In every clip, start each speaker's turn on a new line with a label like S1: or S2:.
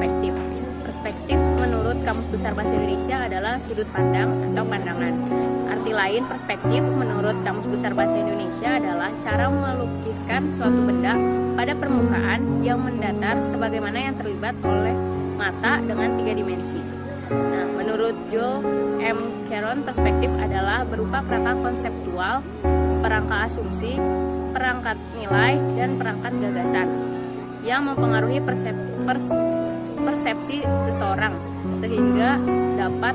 S1: perspektif. Perspektif menurut Kamus Besar Bahasa Indonesia adalah sudut pandang atau pandangan. Arti lain perspektif menurut Kamus Besar Bahasa Indonesia adalah cara melukiskan suatu benda pada permukaan yang mendatar sebagaimana yang terlibat oleh mata dengan 3 dimensi. Nah, menurut Joel M. Caron, perspektif adalah berupa kerangka konseptual, perangkat asumsi, perangkat nilai, dan perangkat gagasan yang mempengaruhi persepsi seseorang sehingga dapat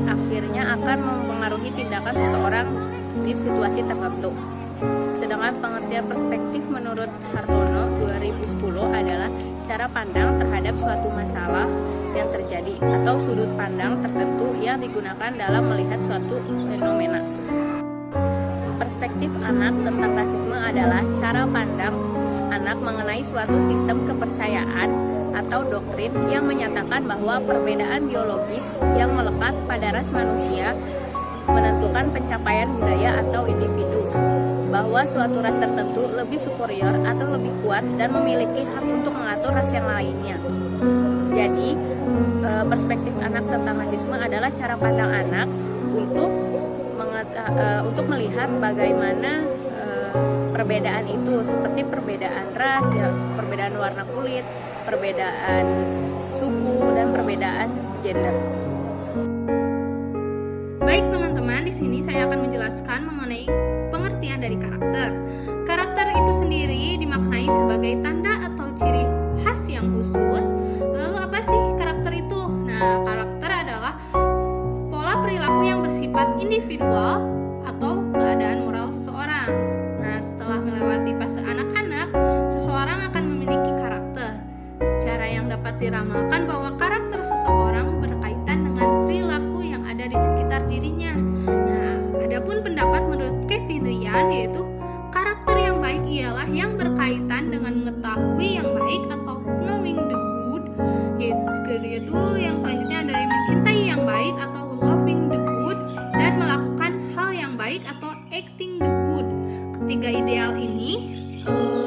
S1: akhirnya akan mempengaruhi tindakan seseorang di situasi tertentu. Sedangkan pengertian perspektif menurut Hartono 2010 adalah cara pandang terhadap suatu masalah yang terjadi atau sudut pandang tertentu yang digunakan dalam melihat suatu fenomena. Perspektif anak tentang rasisme adalah cara pandang anak mengenai suatu sistem kepercayaan atau doktrin yang menyatakan bahwa perbedaan biologis yang melekat pada ras manusia menentukan pencapaian budaya atau individu, bahwa suatu ras tertentu lebih superior atau lebih kuat dan memiliki hak untuk mengatur ras yang lainnya. Jadi, perspektif anak tentang rasisme adalah cara pandang anak untuk melihat bagaimana perbedaan itu, seperti perbedaan ras, ya, perbedaan warna kulit, perbedaan suku, dan perbedaan gender.
S2: Baik teman-teman, di sini saya akan menjelaskan mengenai pengertian dari karakter. Karakter itu sendiri dimaknai sebagai tanda atau ciri khas yang khusus. Lalu apa sih karakter itu? Nah, karakter adalah pola perilaku yang bersifat individual atau keadaan moral seseorang. Nah, setelah melewati fase anak-anak, seseorang akan memiliki karakter. Cara yang dapat diramalkan bahwa karakter seseorang berkaitan dengan perilaku yang ada di sekitar dirinya. Nah, adapun pendapat menurut Kevin Ryan yaitu karakter yang baik ialah yang berkaitan dengan mengetahui yang baik atau knowing the good, yaitu yang selanjutnya ada yang mencintai yang baik atau loving the good, dan melakukan hal yang baik atau acting the good. Ketiga ideal ini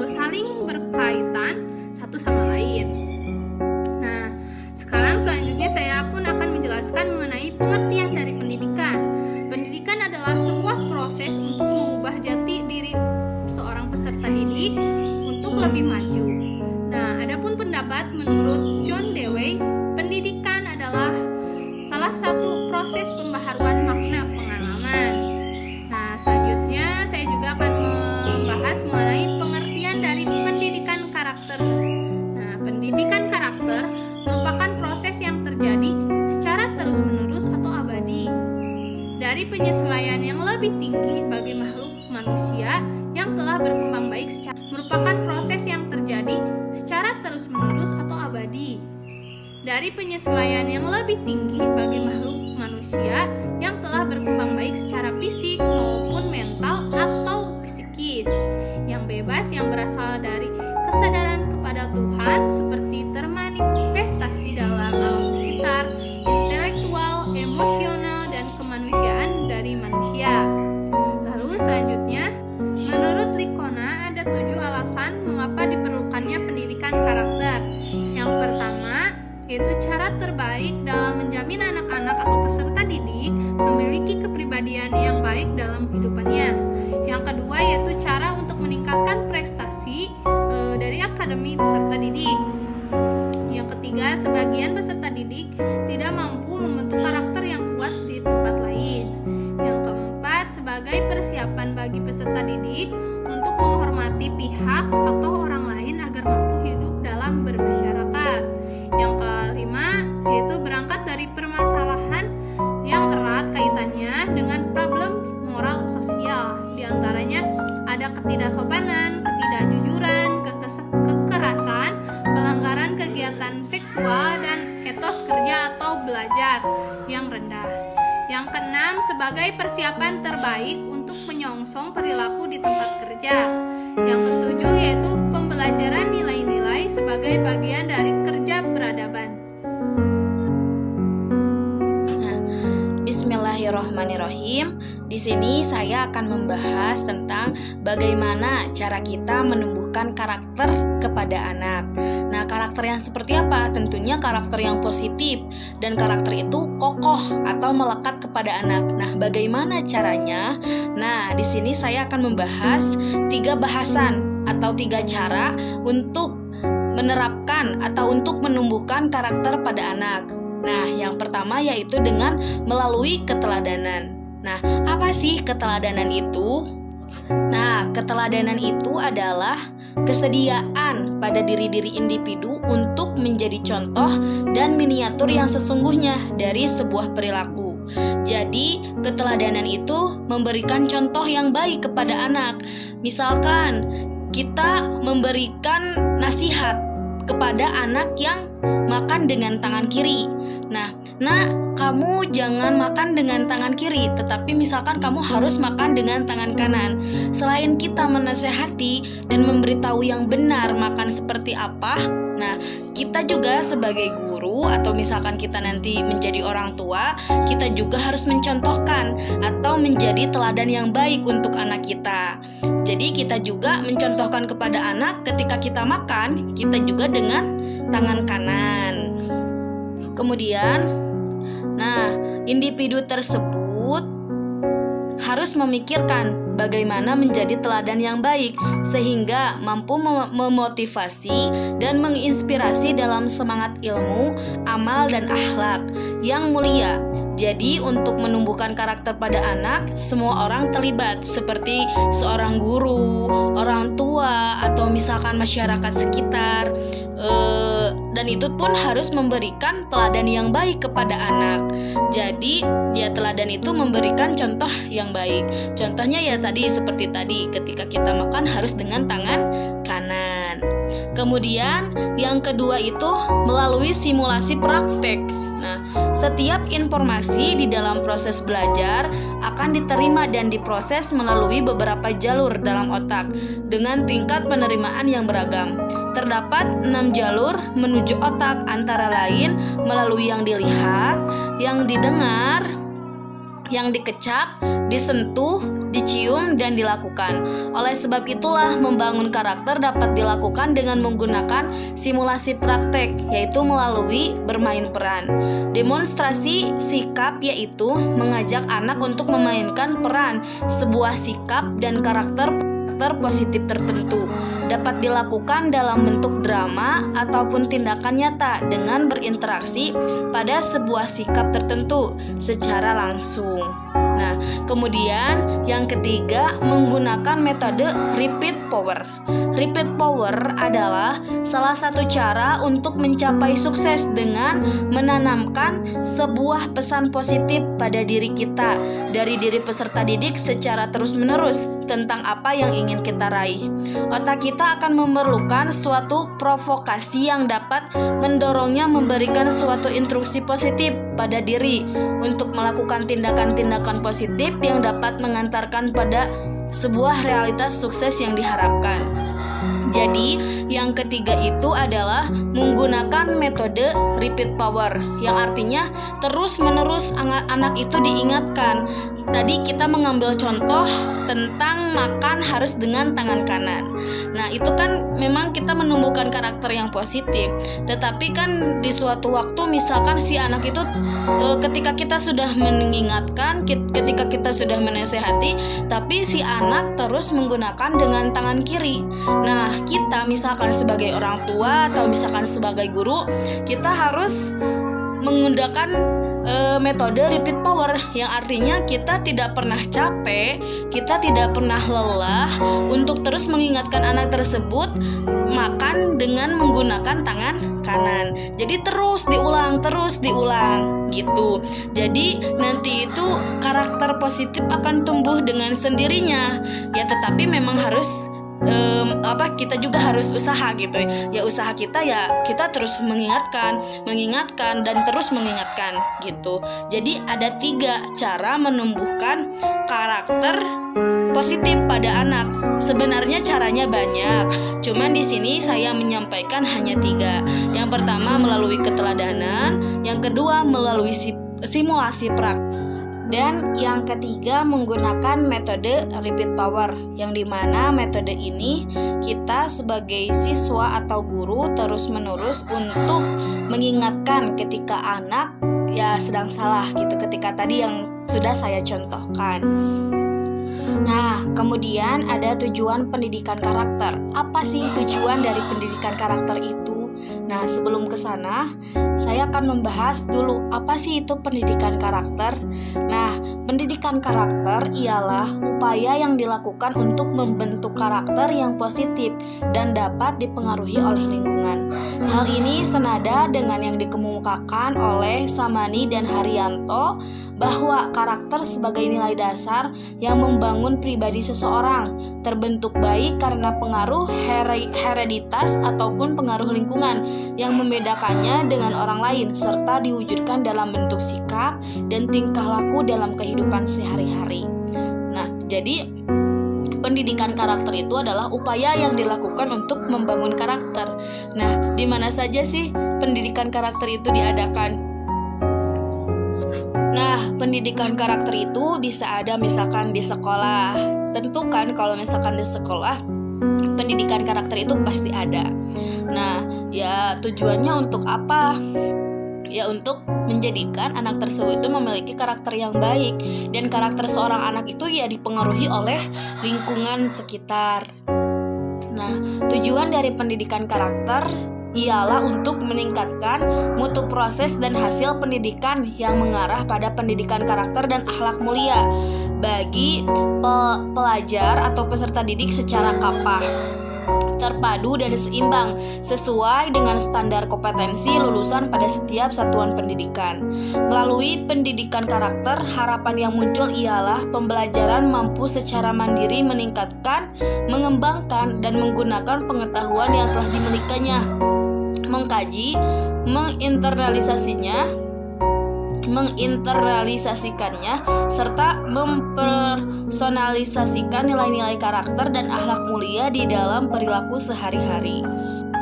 S2: saling berkaitan satu sama lain. Nah, sekarang selanjutnya saya pun akan menjelaskan mengenai pengertian dari pendidikan. Pendidikan adalah sebuah proses untuk mengubah jati diri seorang peserta didik untuk lebih maju. Nah, adapun pendapat menurut John Dewey, pendidikan adalah salah satu proses pembaharuan makna pengalaman. Nah, selanjutnya saya juga akan membahas mengenai pengertian dari pendidikan karakter. Nah, pendidikan karakter merupakan proses yang terjadi secara terus-menerus atau abadi dari penyesuaian yang lebih tinggi bagi makhluk manusia yang telah berkembang baik merupakan proses yang terjadi secara terus-menerus atau abadi dari penyesuaian yang lebih tinggi bagi makhluk manusia yang telah berkembang baik secara fisik maupun mental atau psikis, yang bebas, yang berasal dari kesadaran kepada Tuhan seperti termanifestasi dalam alam sekitar, intelektual, emosional, dan kemanusiaan dari manusia. Lalu selanjutnya, menurut Licona ada 7 alasan mengapa diperlukannya pendidikan karakter. Yang pertama, yaitu cara terbaik dalam menjamin anak-anak atau peserta didik memiliki kepribadian yang baik dalam kehidupannya. Yang kedua, yaitu cara untuk meningkatkan prestasi dari akademi peserta didik. Yang ketiga, sebagian peserta didik tidak mampu membentuk karakter yang kuat di tempat lain. Yang keempat, sebagai persiapan bagi peserta didik untuk menghormati pihak atau orang lain agar mampu hidup dalam bermasyarakat. Yang kelima, yaitu berangkat dari permasalahan yang erat kaitannya dengan problem moral sosial. Di antaranya ada ketidaksopanan, ketidakjujuran, kekerasan, pelanggaran kegiatan seksual, dan etos kerja atau belajar yang rendah. Yang keenam, sebagai persiapan terbaik untuk menyongsong perilaku di tempat kerja. Yang ketujuh, yaitu pembelajaran nilai-nilai sebagai bagian dari kerja peradaban.
S3: Bismillahirrahmanirrahim. Di sini saya akan membahas tentang bagaimana cara kita menumbuhkan karakter kepada anak. Nah, karakter yang seperti apa? Tentunya karakter yang positif, dan karakter itu kokoh atau melekat kepada anak. Nah, bagaimana caranya? Nah, di sini saya akan membahas 3 bahasan atau 3 cara untuk menerapkan atau untuk menumbuhkan karakter pada anak. Nah, yang pertama yaitu dengan melalui keteladanan. Nah, apa sih keteladanan itu? Nah, keteladanan itu adalah kesediaan pada diri-diri individu untuk menjadi contoh dan miniatur yang sesungguhnya dari sebuah perilaku. Jadi, keteladanan itu memberikan contoh yang baik kepada anak. Misalkan kita memberikan nasihat kepada anak yang makan dengan tangan kiri. Nah, kamu jangan makan dengan tangan kiri, tetapi misalkan kamu harus makan dengan tangan kanan. Selain kita menasehati dan memberitahu yang benar makan seperti apa, nah, kita juga sebagai guru atau misalkan kita nanti menjadi orang tua, kita juga harus mencontohkan atau menjadi teladan yang baik untuk anak kita. Jadi kita juga mencontohkan kepada anak ketika kita makan, kita juga dengan tangan kanan. Kemudian, individu tersebut harus memikirkan bagaimana menjadi teladan yang baik sehingga mampu memotivasi dan menginspirasi dalam semangat ilmu, amal, dan akhlak yang mulia. Jadi untuk menumbuhkan karakter pada anak, semua orang terlibat seperti seorang guru, orang tua, atau misalkan masyarakat sekitar. Dan itu pun harus memberikan teladan yang baik kepada anak. Jadi ya teladan itu memberikan contoh yang baik. Contohnya ya seperti tadi ketika kita makan harus dengan tangan kanan. Kemudian yang kedua itu melalui simulasi praktek. Nah, setiap informasi di dalam proses belajar akan diterima dan diproses melalui beberapa jalur dalam otak dengan tingkat penerimaan yang beragam. Terdapat 6 jalur menuju otak, antara lain melalui yang dilihat, yang didengar, yang dikecap, disentuh, dicium, dan dilakukan. Oleh sebab itulah membangun karakter dapat dilakukan dengan menggunakan simulasi praktek, yaitu melalui bermain peran. Demonstrasi sikap yaitu mengajak anak untuk memainkan peran sebuah sikap dan karakter positif tertentu. Dapat dilakukan dalam bentuk drama ataupun tindakan nyata dengan berinteraksi pada sebuah sikap tertentu secara langsung. Nah, kemudian yang ketiga menggunakan metode repeat power. Repeat power adalah salah satu cara untuk mencapai sukses dengan menanamkan sebuah pesan positif pada diri kita dari diri peserta didik secara terus-menerus tentang apa yang ingin kita raih. Otak kita akan memerlukan suatu provokasi yang dapat mendorongnya memberikan suatu instruksi positif pada diri untuk melakukan tindakan-tindakan positif yang dapat mengantarkan pada sebuah realitas sukses yang diharapkan. Jadi, yang ketiga itu adalah menggunakan metode repeat power, yang artinya terus-menerus anak itu diingatkan. Tadi kita mengambil contoh tentang makan harus dengan tangan kanan. Nah, itu kan memang kita menumbuhkan karakter yang positif. Tetapi kan di suatu waktu misalkan si anak itu ketika kita sudah mengingatkan, ketika kita sudah menasehati, tapi si anak terus menggunakan dengan tangan kiri. Nah, kita misalkan sebagai orang tua atau misalkan sebagai guru, kita harus menggunakan metode repeat power, yang artinya kita tidak pernah capek, kita tidak pernah lelah untuk terus mengingatkan anak tersebut makan dengan menggunakan tangan kanan. Jadi terus diulang gitu. Jadi nanti itu karakter positif akan tumbuh dengan sendirinya. Ya tetapi memang harus kita juga harus usaha gitu ya. Usaha kita ya kita terus mengingatkan dan terus mengingatkan gitu. Jadi ada 3 cara menumbuhkan karakter positif pada anak. Sebenarnya caranya banyak, cuman di sini saya menyampaikan hanya 3. Yang pertama melalui keteladanan, yang kedua melalui simulasi praktek, Dan yang ketiga, menggunakan metode repeat power, yang dimana metode ini kita sebagai siswa atau guru terus-menerus untuk mengingatkan ketika anak ya sedang salah gitu, ketika tadi yang sudah saya contohkan. Nah, kemudian ada tujuan pendidikan karakter. Apa sih tujuan dari pendidikan karakter itu? Nah, sebelum ke sana, saya akan membahas dulu apa sih itu pendidikan karakter. Nah, pendidikan karakter ialah upaya yang dilakukan untuk membentuk karakter yang positif dan dapat dipengaruhi oleh lingkungan. Hal ini senada dengan yang dikemukakan oleh Samani dan Haryanto, bahwa karakter sebagai nilai dasar yang membangun pribadi seseorang, terbentuk baik karena pengaruh hereditas ataupun pengaruh lingkungan yang membedakannya dengan orang lain, serta diwujudkan dalam bentuk sikap dan tingkah laku dalam kehidupan sehari-hari. Nah, jadi pendidikan karakter itu adalah upaya yang dilakukan untuk membangun karakter. Nah, di mana saja sih pendidikan karakter itu diadakan? Nah, pendidikan karakter itu bisa ada misalkan di sekolah. Tentu kan kalau misalkan di sekolah, pendidikan karakter itu pasti ada. Nah, ya tujuannya untuk apa? Ya untuk menjadikan anak tersebut itu memiliki karakter yang baik. Dan karakter seorang anak itu ya dipengaruhi oleh lingkungan sekitar. Nah, tujuan dari pendidikan karakter ialah untuk meningkatkan mutu proses dan hasil pendidikan yang mengarah pada pendidikan karakter dan akhlak mulia bagi pelajar atau peserta didik secara kapah, terpadu dan seimbang sesuai dengan standar kompetensi lulusan pada setiap satuan pendidikan. Melalui pendidikan karakter, harapan yang muncul ialah pembelajaran mampu secara mandiri meningkatkan, mengembangkan, dan menggunakan pengetahuan yang telah dimilikinya, mengkaji, menginternalisasikannya, serta mempersonalisasikan nilai-nilai karakter dan akhlak mulia di dalam perilaku sehari-hari.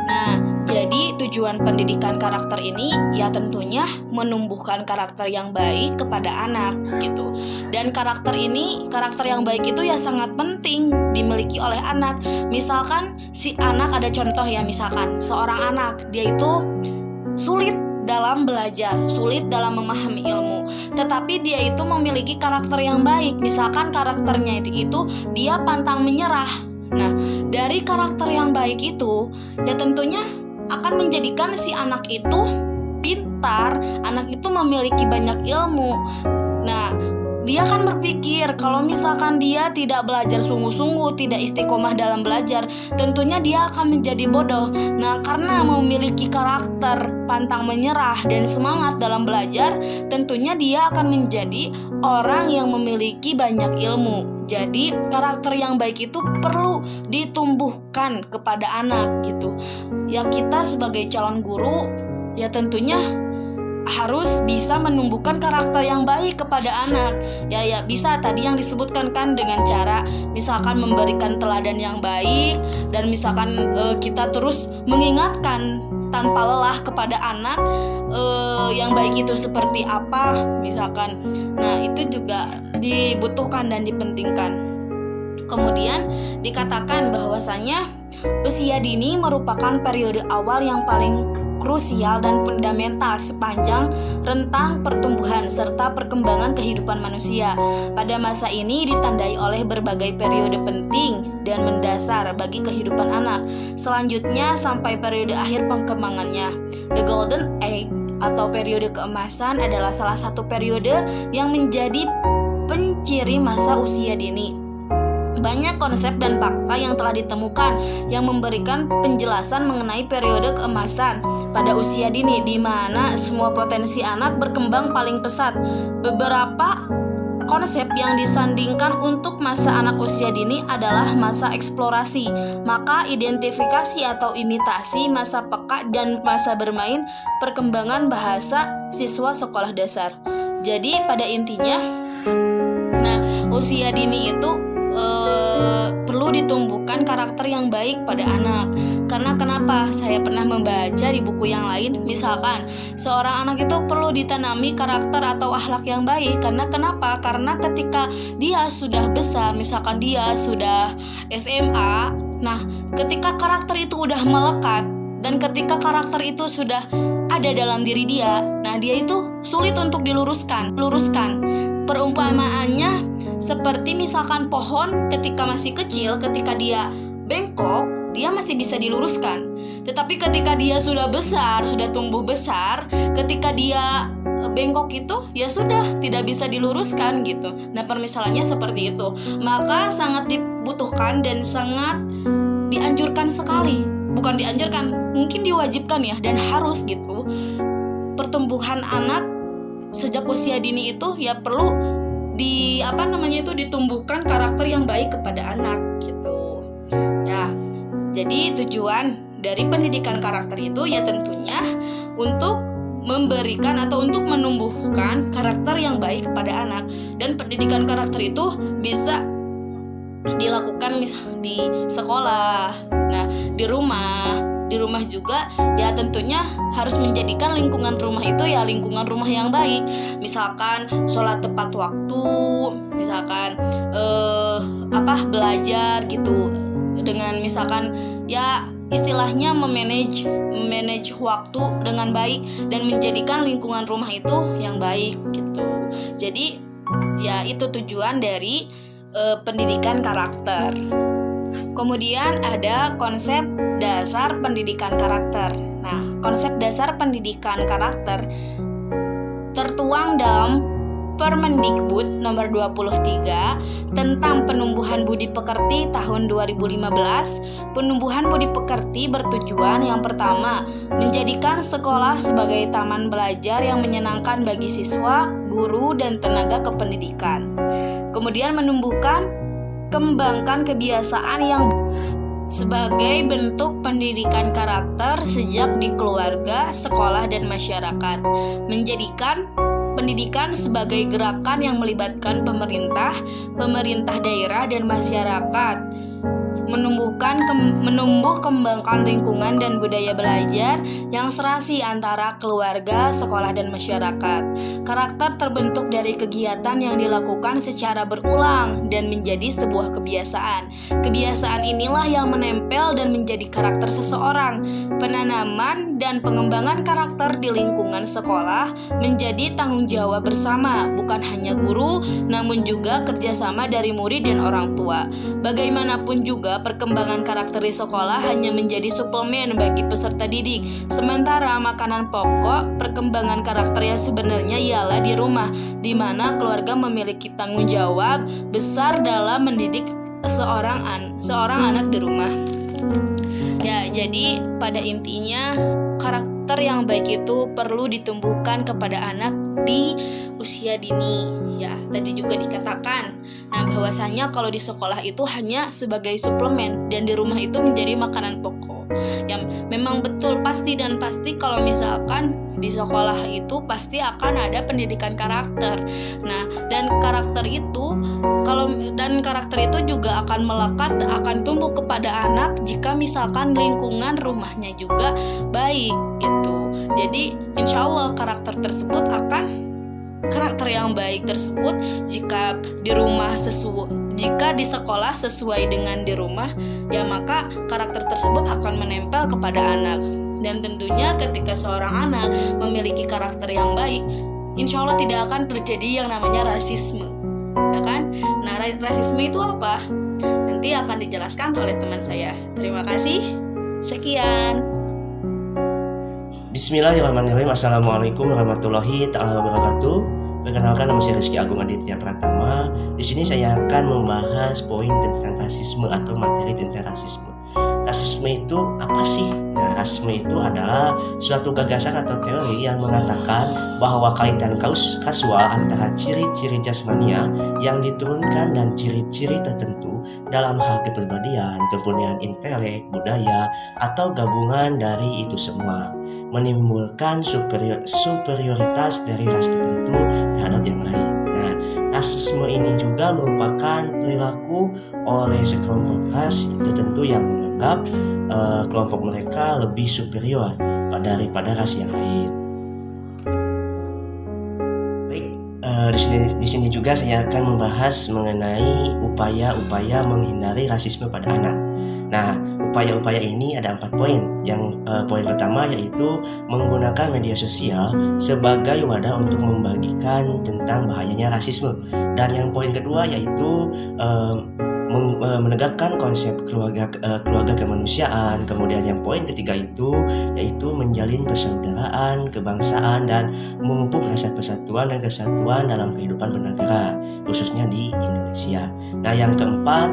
S3: Nah, jadi tujuan pendidikan karakter ini ya tentunya menumbuhkan karakter yang baik kepada anak gitu. Dan karakter yang baik itu ya sangat penting dimiliki oleh anak. Misalkan si anak, ada contoh ya, misalkan seorang anak dia itu sulit dalam belajar, sulit dalam memahami ilmu, tetapi dia itu memiliki karakter yang baik. Misalkan karakternya itu dia pantang menyerah. Nah, dari karakter yang baik itu ya tentunya akan menjadikan si anak itu pintar, anak itu memiliki banyak ilmu. Nah, dia akan berpikir kalau misalkan dia tidak belajar sungguh-sungguh, tidak istiqomah dalam belajar, tentunya dia akan menjadi bodoh. Nah, karena memiliki karakter pantang menyerah dan semangat dalam belajar, tentunya dia akan menjadi orang yang memiliki banyak ilmu. Jadi, karakter yang baik itu perlu ditumbuhkan kepada anak gitu. Ya, kita sebagai calon guru ya tentunya harus bisa menumbuhkan karakter yang baik kepada anak. Ya bisa tadi yang disebutkan kan, dengan cara misalkan memberikan teladan yang baik, dan misalkan kita terus mengingatkan tanpa lelah kepada anak yang baik itu seperti apa misalkan. Nah, itu juga dibutuhkan dan dipentingkan. Kemudian dikatakan bahwasanya usia dini merupakan periode awal yang paling krusial dan fundamental sepanjang rentang pertumbuhan serta perkembangan kehidupan manusia. Pada masa ini ditandai oleh berbagai periode penting dan mendasar bagi kehidupan anak. Selanjutnya sampai periode akhir perkembangannya. The Golden Age atau periode keemasan adalah salah satu periode yang menjadi penciri masa usia dini. Banyak konsep dan fakta yang telah ditemukan yang memberikan penjelasan mengenai periode keemasan pada usia dini, di mana semua potensi anak berkembang paling pesat. Beberapa konsep yang disandingkan untuk masa anak usia dini adalah masa eksplorasi, maka identifikasi atau imitasi, masa peka, dan masa bermain, perkembangan bahasa siswa sekolah dasar. Jadi pada intinya, nah usia dini itu perlu ditumbuhkan karakter yang baik pada anak. Karena kenapa? Saya pernah membaca di buku yang lain, misalkan seorang anak itu perlu ditanami karakter atau akhlak yang baik. Karena kenapa? Karena ketika dia sudah besar, misalkan dia sudah SMA, nah ketika karakter itu udah melekat dan ketika karakter itu sudah ada dalam diri dia, nah dia itu sulit untuk diluruskan. Perumpamaannya seperti misalkan pohon ketika masih kecil, ketika dia bengkok, dia masih bisa diluruskan. Tetapi ketika dia sudah besar, sudah tumbuh besar, ketika dia bengkok itu ya sudah tidak bisa diluruskan gitu. Nah, permisalannya seperti itu. Maka sangat dibutuhkan dan sangat dianjurkan sekali. Bukan dianjurkan, mungkin diwajibkan ya, dan harus gitu. Pertumbuhan anak sejak usia dini itu ya perlu ditumbuhkan karakter yang baik kepada anak gitu. Ya. Jadi tujuan dari pendidikan karakter itu ya tentunya untuk memberikan atau untuk menumbuhkan karakter yang baik kepada anak. Dan pendidikan karakter itu bisa dilakukan di sekolah, nah di rumah juga ya tentunya harus menjadikan lingkungan rumah itu ya lingkungan rumah yang baik. Misalkan sholat tepat waktu, misalkan belajar gitu dengan misalkan ya istilahnya memanage waktu dengan baik dan menjadikan lingkungan rumah itu yang baik gitu. Jadi ya itu tujuan dari pendidikan karakter. Kemudian ada konsep dasar pendidikan karakter. Nah, konsep dasar pendidikan karakter tertuang dalam Permendikbud nomor 23 tentang penumbuhan budi pekerti tahun 2015. Penumbuhan budi pekerti bertujuan yang pertama, menjadikan sekolah sebagai taman belajar yang menyenangkan bagi siswa, guru, dan tenaga kependidikan. Kemudian kembangkan kebiasaan yang sebagai bentuk pendidikan karakter sejak di keluarga, sekolah, dan masyarakat. Menjadikan pendidikan sebagai gerakan yang melibatkan pemerintah daerah, dan masyarakat. Menumbuh kembangkan lingkungan dan budaya belajar yang serasi antara keluarga, sekolah, dan masyarakat. Karakter terbentuk dari kegiatan yang dilakukan secara berulang dan menjadi sebuah kebiasaan. Kebiasaan inilah yang menempel dan menjadi karakter seseorang. Penanaman dan pengembangan karakter di lingkungan sekolah menjadi tanggung jawab bersama, bukan hanya guru, namun juga kerjasama dari murid dan orang tua. Bagaimanapun juga, perkembangan karakter di sekolah hanya menjadi suplemen bagi peserta didik. Sementara makanan pokok perkembangan karakter yang sebenarnya ialah di rumah, di mana keluarga memiliki tanggung jawab besar dalam mendidik seorang anak di rumah. Ya, jadi pada intinya karakter yang baik itu perlu ditumbuhkan kepada anak di usia dini. Ya, tadi juga dikatakan. Nah, bahwasanya kalau di sekolah itu hanya sebagai suplemen dan di rumah itu menjadi makanan pokok. Yang memang betul pasti kalau misalkan di sekolah itu pasti akan ada pendidikan karakter. Nah, dan karakter itu juga akan melekat, akan tumbuh kepada anak jika misalkan lingkungan rumahnya juga baik gitu. Jadi insya Allah karakter yang baik tersebut jika di sekolah sesuai dengan di rumah, ya maka karakter tersebut akan menempel kepada anak. Dan tentunya ketika seorang anak memiliki karakter yang baik, insya Allah tidak akan terjadi yang namanya rasisme, ya kan? Nah, rasisme itu apa? Nanti akan dijelaskan oleh teman saya. Terima kasih. Sekian.
S4: Bismillahirrahmanirrahim. Assalamualaikum warahmatullahi wabarakatuh. Perkenalkan, nama saya Rizky Agung Aditya Pratama. Di sini saya akan membahas poin tentang rasisme atau materi tentang rasisme. Rasisme itu apa sih? Nah, rasisme itu adalah suatu gagasan atau teori yang mengatakan bahwa kaitan kasual antara ciri-ciri jasmania yang diturunkan dan ciri-ciri tertentu dalam hal kepribadian, kemudian intelek, budaya, atau gabungan dari itu semua menimbulkan superioritas dari ras tertentu terhadap yang lain. Nah, rasisme ini juga merupakan perilaku oleh sekelompok ras tertentu yang menganggap kelompok mereka lebih superior daripada ras yang lain. Di sini juga saya akan membahas mengenai upaya-upaya menghindari rasisme pada anak. Nah, upaya-upaya ini ada 4 poin. Yang poin pertama yaitu menggunakan media sosial sebagai wadah untuk membagikan tentang bahayanya rasisme. Dan yang poin kedua yaitu menegakkan konsep keluarga kemanusiaan. Kemudian yang poin ketiga yaitu menjalin persaudaraan, kebangsaan, dan memupuk rasa persatuan dan kesatuan dalam kehidupan bernegara, khususnya di Indonesia. Nah, yang keempat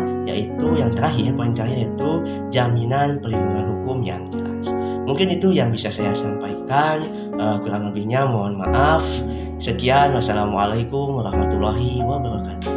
S4: poin terakhir yaitu jaminan perlindungan hukum yang jelas. Mungkin itu yang bisa saya sampaikan. Kurang lebihnya mohon maaf. Sekian, wassalamualaikum warahmatullahi wabarakatuh.